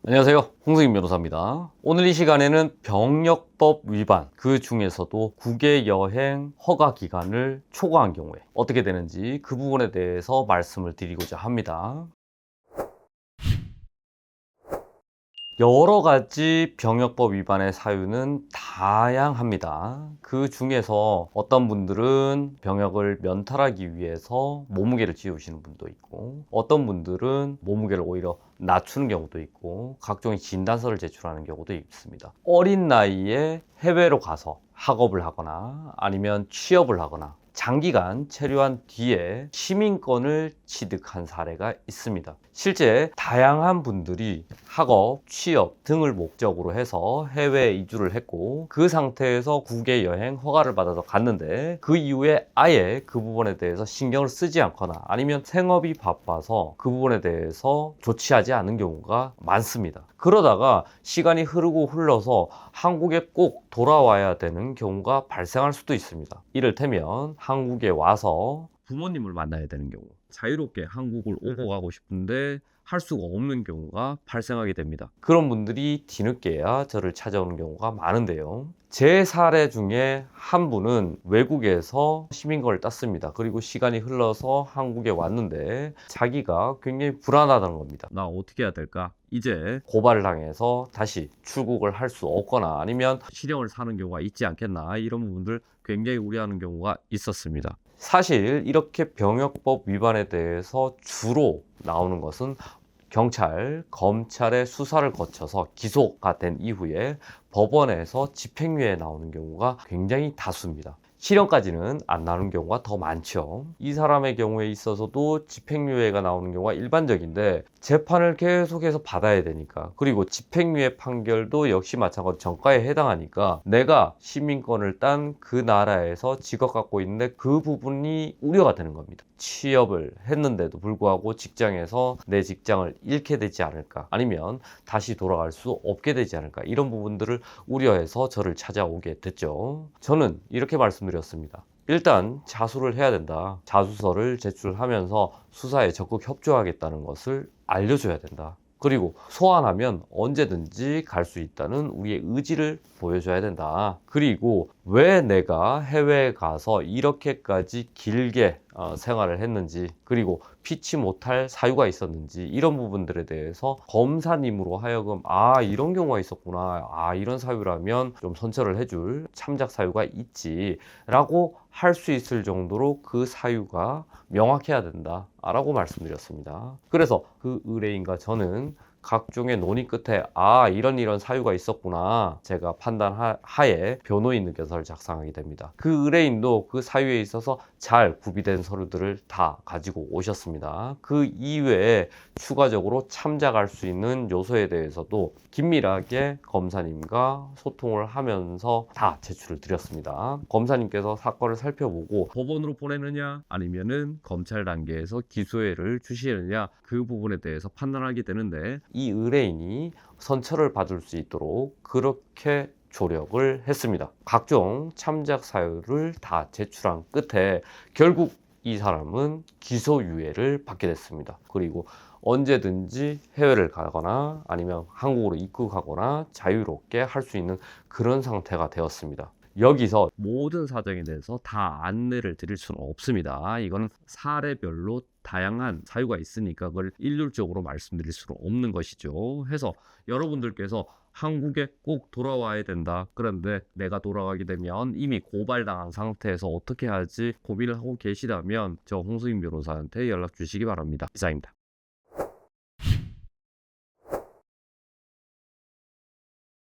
안녕하세요, 홍승인 변호사입니다. 오늘 이 시간에는 병역법 위반, 그 중에서도 국외 여행 허가 기간을 초과한 경우에 어떻게 되는지 그 부분에 대해서 말씀을 드리고자 합니다. 여러 가지 병역법 위반의 사유는 다양합니다. 그 중에서 어떤 분들은 병역을 면탈하기 위해서 몸무게를 찌우시는 분도 있고, 어떤 분들은 몸무게를 오히려 낮추는 경우도 있고, 각종의 진단서를 제출하는 경우도 있습니다. 어린 나이에 해외로 가서 학업을 하거나 아니면 취업을 하거나 장기간 체류한 뒤에 시민권을 취득한 사례가 있습니다. 실제 다양한 분들이 학업, 취업 등을 목적으로 해서 해외에 이주를 했고, 그 상태에서 국외 여행 허가를 받아서 갔는데 그 이후에 아예 그 부분에 대해서 신경을 쓰지 않거나 아니면 생업이 바빠서 그 부분에 대해서 조치하지 않은 경우가 많습니다. 그러다가 시간이 흐르고 흘러서 한국에 꼭 돌아와야 되는 경우가 발생할 수도 있습니다. 이를테면 한국에 와서 부모님을 만나야 되는 경우, 자유롭게 한국을 오고 가고 싶은데 할 수가 없는 경우가 발생하게 됩니다. 그런 분들이 뒤늦게야 저를 찾아오는 경우가 많은데요. 제 사례 중에 한 분은 외국에서 시민권을 땄습니다. 그리고 시간이 흘러서 한국에 왔는데 자기가 굉장히 불안하다는 겁니다. 나 어떻게 해야 될까? 이제 고발을 당해서 다시 출국을 할 수 없거나 아니면 실형을 사는 경우가 있지 않겠나, 이런 부분들 굉장히 우려하는 경우가 있었습니다. 사실 이렇게 병역법 위반에 대해서 주로 나오는 것은 경찰, 검찰의 수사를 거쳐서 기소가 된 이후에 법원에서 집행유예 나오는 경우가 굉장히 다수입니다. 실형까지는 안 나오는 경우가 더 많죠. 이 사람의 경우에 있어서도 집행유예가 나오는 경우가 일반적인데 재판을 계속해서 받아야 되니까, 그리고 집행유예 판결도 역시 마찬가지로 정가에 해당하니까 내가 시민권을 딴 그 나라에서 직업 갖고 있는데 그 부분이 우려가 되는 겁니다. 취업을 했는데도 불구하고 직장에서 내 직장을 잃게 되지 않을까, 아니면 다시 돌아갈 수 없게 되지 않을까, 이런 부분들을 우려해서 저를 찾아오게 됐죠. 저는 이렇게 말씀드렸습니다. 일단 자수를 해야 된다. 자수서를 제출하면서 수사에 적극 협조하겠다는 것을 알려줘야 된다. 그리고 소환하면 언제든지 갈 수 있다는 우리의 의지를 보여줘야 된다. 그리고 왜 내가 해외에 가서 이렇게까지 길게 생활을 했는지, 그리고 피치 못할 사유가 있었는지, 이런 부분들에 대해서 검사님으로 하여금 이런 경우가 있었구나, 이런 사유라면 좀 선처를 해줄 참작 사유가 있지 라고 할 수 있을 정도로 그 사유가 명확해야 된다 라고 말씀드렸습니다. 그래서 그 의뢰인과 저는 각종의 논의 끝에 이런 사유가 있었구나, 제가 판단하에 변호인 의견서를 작성하게 됩니다. 그 의뢰인도 그 사유에 있어서 잘 구비된 서류들을 다 가지고 오셨습니다. 그 이외에 추가적으로 참작할 수 있는 요소에 대해서도 긴밀하게 검사님과 소통을 하면서 다 제출을 드렸습니다. 검사님께서 사건을 살펴보고 법원으로 보내느냐 아니면은 검찰 단계에서 기소회를 주시느냐, 그 부분에 대해서 판단하게 되는데, 이 의뢰인이 선처를 받을 수 있도록 그렇게 조력을 했습니다. 각종 참작 사유를 다 제출한 끝에 결국 이 사람은 기소유예를 받게 됐습니다. 그리고 언제든지 해외를 가거나 아니면 한국으로 입국하거나 자유롭게 할 수 있는 그런 상태가 되었습니다. 여기서 모든 사정에 대해서 다 안내를 드릴 수는 없습니다. 이거는 사례별로 다양한 사유가 있으니까 그걸 일률적으로 말씀드릴 수는 없는 것이죠. 해서 여러분들께서 한국에 꼭 돌아와야 된다, 그런데 내가 돌아가게 되면 이미 고발당한 상태에서 어떻게 하지 고민을 하고 계시다면 저 홍수인 변호사한테 연락 주시기 바랍니다. 이상입니다.